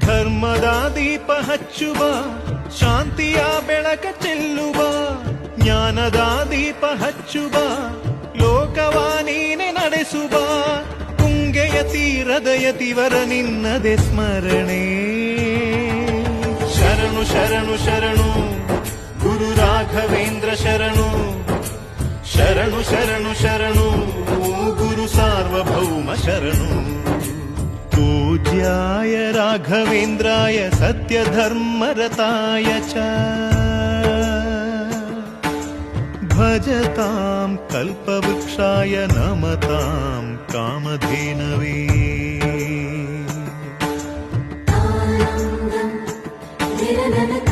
ಧರ್ಮದ ದೀಪ ಹಚ್ಚುವ, ಶಾಂತಿಯ ಬೆಳಕ ಚೆಲ್ಲುವ, ಜ್ಞಾನದ ದೀಪ ಹಚ್ಚುವ, ಲೋಕವ ನೀನೆ ನಡೆಸುವ. ತುಂಗೆಯ ತೀರದ ಯತಿವರ ನಿನ್ನದೆ ಸ್ಮರಣೆ. ಶರಣು ಶರಣು ಶರಣು ಗುರು ರಾಘವೇಂದ್ರ ಶರಣು. ಶರಣು ಶರಣು ಶರಣು ಗುರು ಸಾರ್ವಭೌಮ ಶರಣು. पूज्याय राघवेन्द्राय सत्यधर्मरताय च भजतां कल्पवृक्षाय नमतां कामधेनवे. आनन्दं निरनन